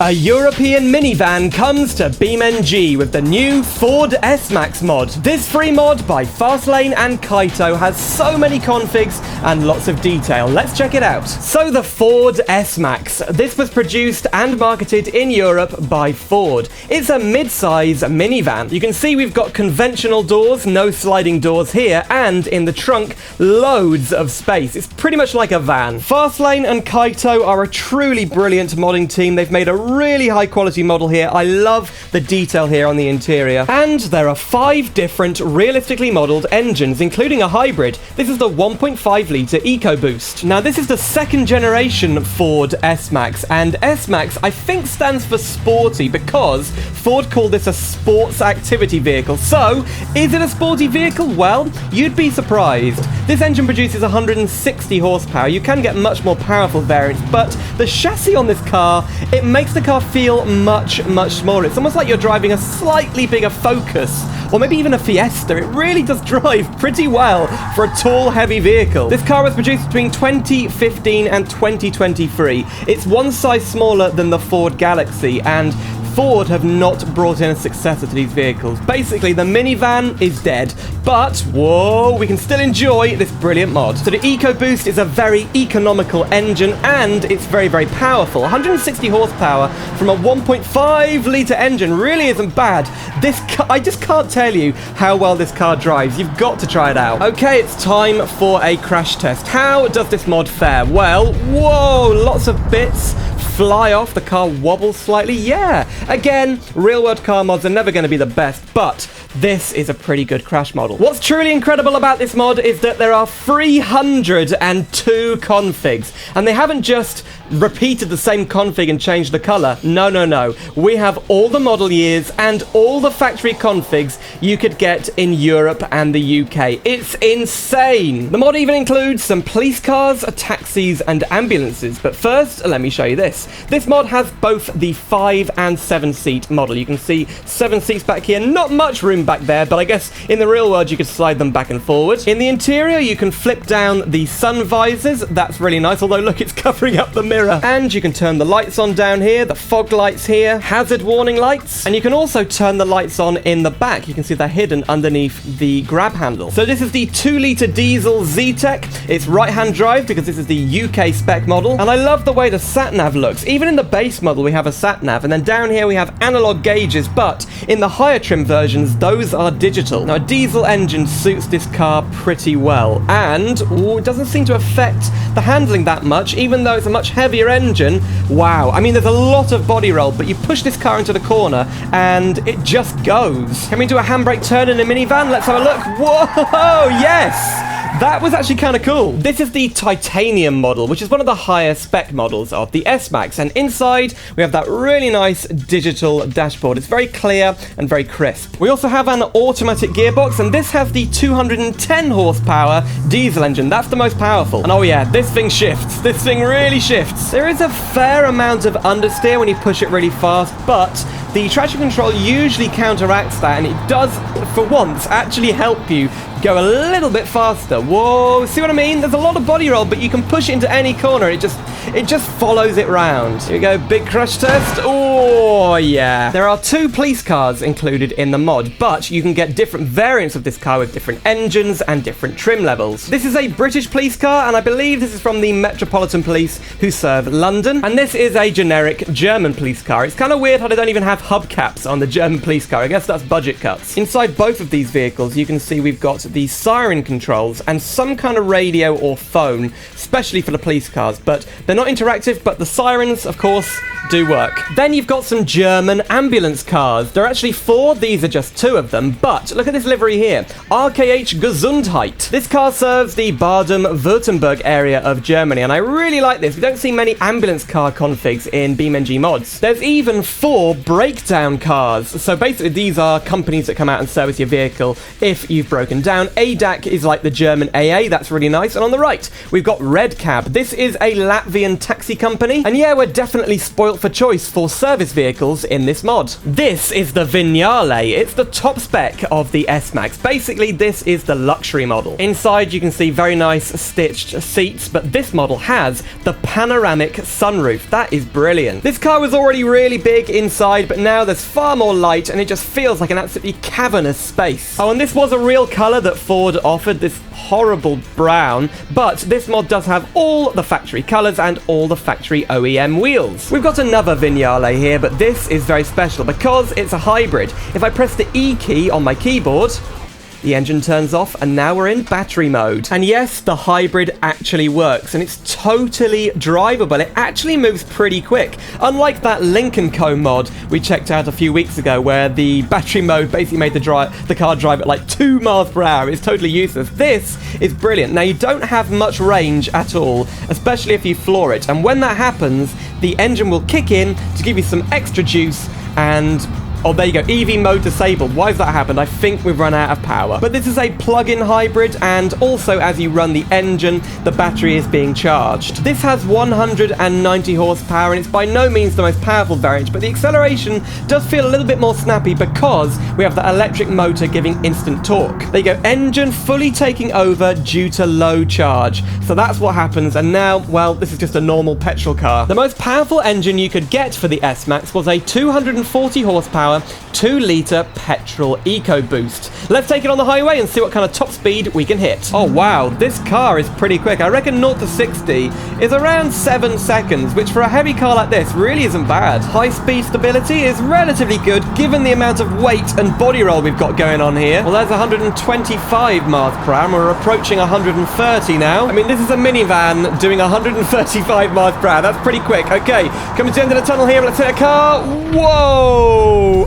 A European minivan comes to BeamNG with the new Ford S-Max mod. This free mod by Fastlane and Kaito has so many configs and lots of detail. Let's check it out. So the Ford S-Max. This was produced and marketed in Europe by Ford. It's a mid-size minivan. You can see we've got conventional doors, no sliding doors here, and in the trunk, loads of space. It's pretty much like a van. Fastlane and Kaito are a truly brilliant modding team. They've made a really high quality model here. I love the detail here on the interior. And there are 5 different realistically modeled engines, including a hybrid. This is the 1.5 litre EcoBoost. Now this is the 2nd generation Ford S-Max, and S-Max I think stands for sporty because Ford called this a sports activity vehicle. So is it a sporty vehicle? Well, you'd be surprised. This engine produces 160 horsepower. You can get much more powerful variants, but the chassis on this car, it makes the car feel much smaller. It's almost like you're driving a slightly bigger Focus, or maybe even a Fiesta. It really does drive pretty well for a tall, heavy vehicle. This car was produced between 2015 and 2023. It's one size smaller than the Ford Galaxy, and Ford have not brought in a successor to these vehicles. Basically, the minivan is dead, but whoa, we can still enjoy this brilliant mod. So the EcoBoost is a very economical engine, and it's very powerful. 160 horsepower from a 1.5 litre engine really isn't bad. This car, I just can't tell you how well this car drives. You've got to try it out. Okay, it's time for a crash test. How does this mod fare? Well, whoa, lots of bits fly off, the car wobbles slightly. Yeah, again, real-world car mods are never going to be the best, but this is a pretty good crash model. What's truly incredible about this mod is that there are 302 configs, and they haven't just repeated the same config and changed the color. No. We have all the model years and all the factory configs you could get in Europe and the UK. It's insane. The mod even includes some police cars, taxis, and ambulances. But first, let me show you this. This mod has both the 5 and 7 seat model. You can see 7 seats back here. Not much room back there, but I guess in the real world you could slide them back and forward. In the interior, you can flip down the sun visors. That's really nice, although look, it's covering up the mirror. And you can turn the lights on down here, the fog lights here, hazard warning lights, and you can also turn the lights on in the back. You can see they're hidden underneath the grab handle. So this is the 2 litre diesel Z-Tech. It's right-hand drive because this is the UK spec model, and I love the way the sat-nav looks. Even in the base model we have a sat-nav, and then down here we have analog gauges, but in the higher trim versions those are digital. Now a diesel engine suits this car pretty well, and it doesn't seem to affect the handling that much, even though it's a much heavier engine. Wow, I mean there's a lot of body roll, but you push this car into the corner and it just goes. Can we do a handbrake turn in a minivan? Let's have a look. Whoa, yes! That was actually kind of cool. This is the titanium model, which is one of the higher spec models of the S-Max, and inside we have that really nice digital dashboard. It's very clear and very crisp. We also have an automatic gearbox, and this has the 210 horsepower diesel engine. That's the most powerful. And oh yeah, this thing shifts. This thing really shifts. There is a fair amount of understeer when you push it really fast, but the traction control usually counteracts that, and it does, for once, actually help you go a little bit faster. Whoa, see what I mean? There's a lot of body roll, but you can push it into any corner. It just follows it round. Here we go, big crash test. Oh, yeah. There are 2 police cars included in the mod, but you can get different variants of this car with different engines and different trim levels. This is a British police car, and I believe this is from the Metropolitan Police who serve London. And this is a generic German police car. It's kind of weird how they don't even have hubcaps on the German police car. I guess that's budget cuts. Inside both of these vehicles, you can see we've got the siren controls and some kind of radio or phone, especially for the police cars, but they're not interactive, but the sirens, of course, do work. Then you've got some German ambulance cars. There are actually 4, these are just 2 of them, but look at this livery here, RKH Gesundheit. This car serves the Baden-Württemberg area of Germany, and I really like this. We don't see many ambulance car configs in BeamNG mods. There's even 4 breakdown cars, so basically these are companies that come out and service your vehicle if you've broken down. ADAC is like the German AA, that's really nice. And on the right, we've got Red Cab. This is a Latvian taxi company, and yeah, we're definitely spoilt multi-built for choice for service vehicles in this mod. This is the Vignale. It's the top spec of the S-Max. Basically, this is the luxury model. Inside, you can see very nice stitched seats, but this model has the panoramic sunroof. That is brilliant. This car was already really big inside, but now there's far more light, and it just feels like an absolutely cavernous space. Oh, and this was a real color that Ford offered, this horrible brown, but this mod does have all the factory colors and all the factory OEM wheels. We've got another Vignale here, but this is very special because it's a hybrid. If I press the E key on my keyboard, the engine turns off, and now we're in battery mode. And yes, the hybrid actually works, and it's totally drivable. It actually moves pretty quick. Unlike that Lincoln Co mod we checked out a few weeks ago, where the battery mode basically made the car drive at like 2 miles per hour. It's totally useless. This is brilliant. Now, you don't have much range at all, especially if you floor it. And when that happens, the engine will kick in to give you some extra juice, and oh, there you go. EV mode disabled. Why has that happened? I think we've run out of power. But this is a plug-in hybrid, and also as you run the engine, the battery is being charged. This has 190 horsepower, and it's by no means the most powerful variant, but the acceleration does feel a little bit more snappy because we have the electric motor giving instant torque. There you go. Engine fully taking over due to low charge. So that's what happens, and now, well, this is just a normal petrol car. The most powerful engine you could get for the S-Max was a 240 horsepower 2-litre petrol EcoBoost. Let's take it on the highway and see what kind of top speed we can hit. Oh wow, this car is pretty quick. I reckon 0 to 60 is around 7 seconds, which for a heavy car like this really isn't bad. High speed stability is relatively good given the amount of weight and body roll we've got going on here. Well, there's 125 miles per hour, and we're approaching 130 now. I mean, this is a minivan doing 135 miles per hour. That's pretty quick. Okay, coming to the end of the tunnel here. Let's hit a car. Whoa!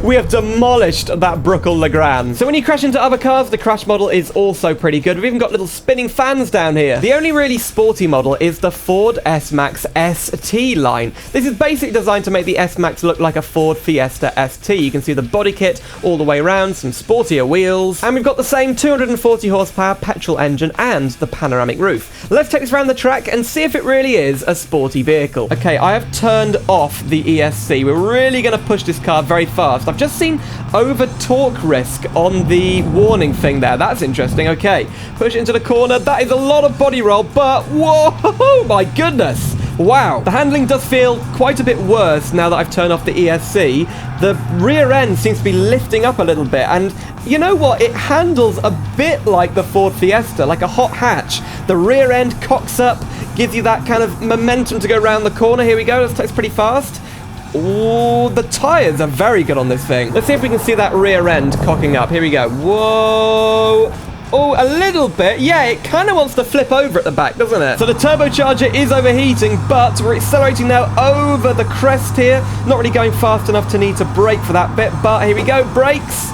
We have demolished that Bruckle Legrand. So when you crash into other cars, the crash model is also pretty good. We've even got little spinning fans down here. The only really sporty model is the Ford S-Max ST line. This is basically designed to make the S-Max look like a Ford Fiesta ST. You can see the body kit all the way around, some sportier wheels, and we've got the same 240 horsepower petrol engine and the panoramic roof. Let's take this around the track and see if it really is a sporty vehicle. Okay, I have turned off the ESC. We're really going to push this car very fast. I've just seen over torque risk on the warning thing there. That's interesting. Okay, push it into the corner. That is a lot of body roll, but whoa, my goodness. Wow, the handling does feel quite a bit worse now that I've turned off the ESC. The rear end seems to be lifting up a little bit, and you know what? It handles a bit like the Ford Fiesta, like a hot hatch. The rear end cocks up, gives you that kind of momentum to go around the corner. Here we go. This takes pretty fast. Oh, the tyres are very good on this thing. Let's see if we can see that rear end cocking up. Here we go. Whoa. Oh, a little bit. Yeah, it kind of wants to flip over at the back, doesn't it? So the turbocharger is overheating, but we're accelerating now over the crest here. Not really going fast enough to need to brake for that bit, but here we go. Brakes.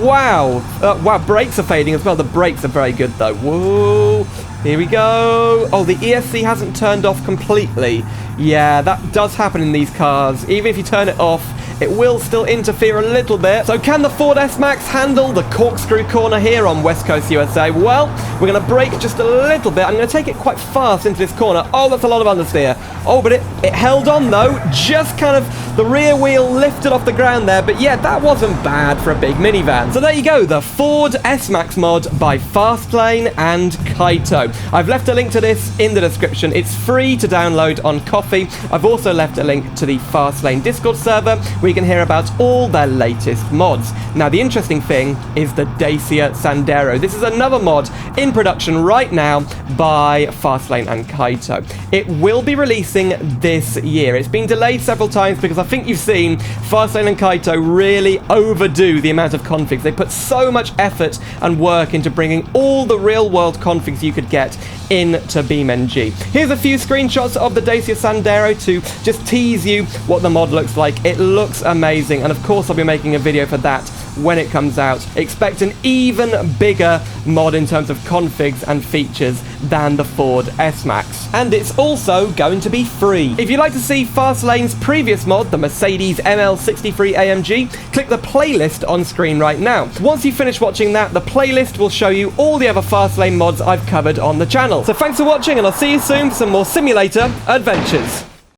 Wow. Wow, brakes are fading as well. The brakes are very good, though. Whoa. Here we go. Oh, the ESC hasn't turned off completely. Yeah, that does happen in these cars. Even if you turn it off, it will still interfere a little bit. So can the Ford S-Max handle the corkscrew corner here on West Coast USA? Well, we're going to brake just a little bit. I'm going to take it quite fast into this corner. Oh, that's a lot of understeer. Oh, but it held on, though. Just kind of the rear wheel lifted off the ground there. But yeah, that wasn't bad for a big minivan. So there you go, the Ford S-Max mod by Fastlane and Kaito. I've left a link to this in the description. It's free to download on Coffee. I've also left a link to the Fastlane Discord server where you can hear about all their latest mods. Now, the interesting thing is the Dacia Sandero. This is another mod in production right now by Fastlane and Kaito. It will be releasing this year. It's been delayed several times because I think you've seen Fastlane and Kaito really overdo the amount of configs. They put so much effort and work into bringing all the real-world configs you could get into BeamNG. Here's a few screenshots of the Dacia Sandero to just tease you what the mod looks like. It looks amazing, and of course I'll be making a video for that when it comes out. Expect an even bigger mod in terms of configs and features than the Ford S-Max. And it's also going to be free. If you'd like to see Fastlane's previous mod, the Mercedes ML63 AMG, click the playlist on screen right now. Once you finish watching that, the playlist will show you all the other Fastlane mods I've covered on the channel. So thanks for watching, and I'll see you soon for some more simulator adventures.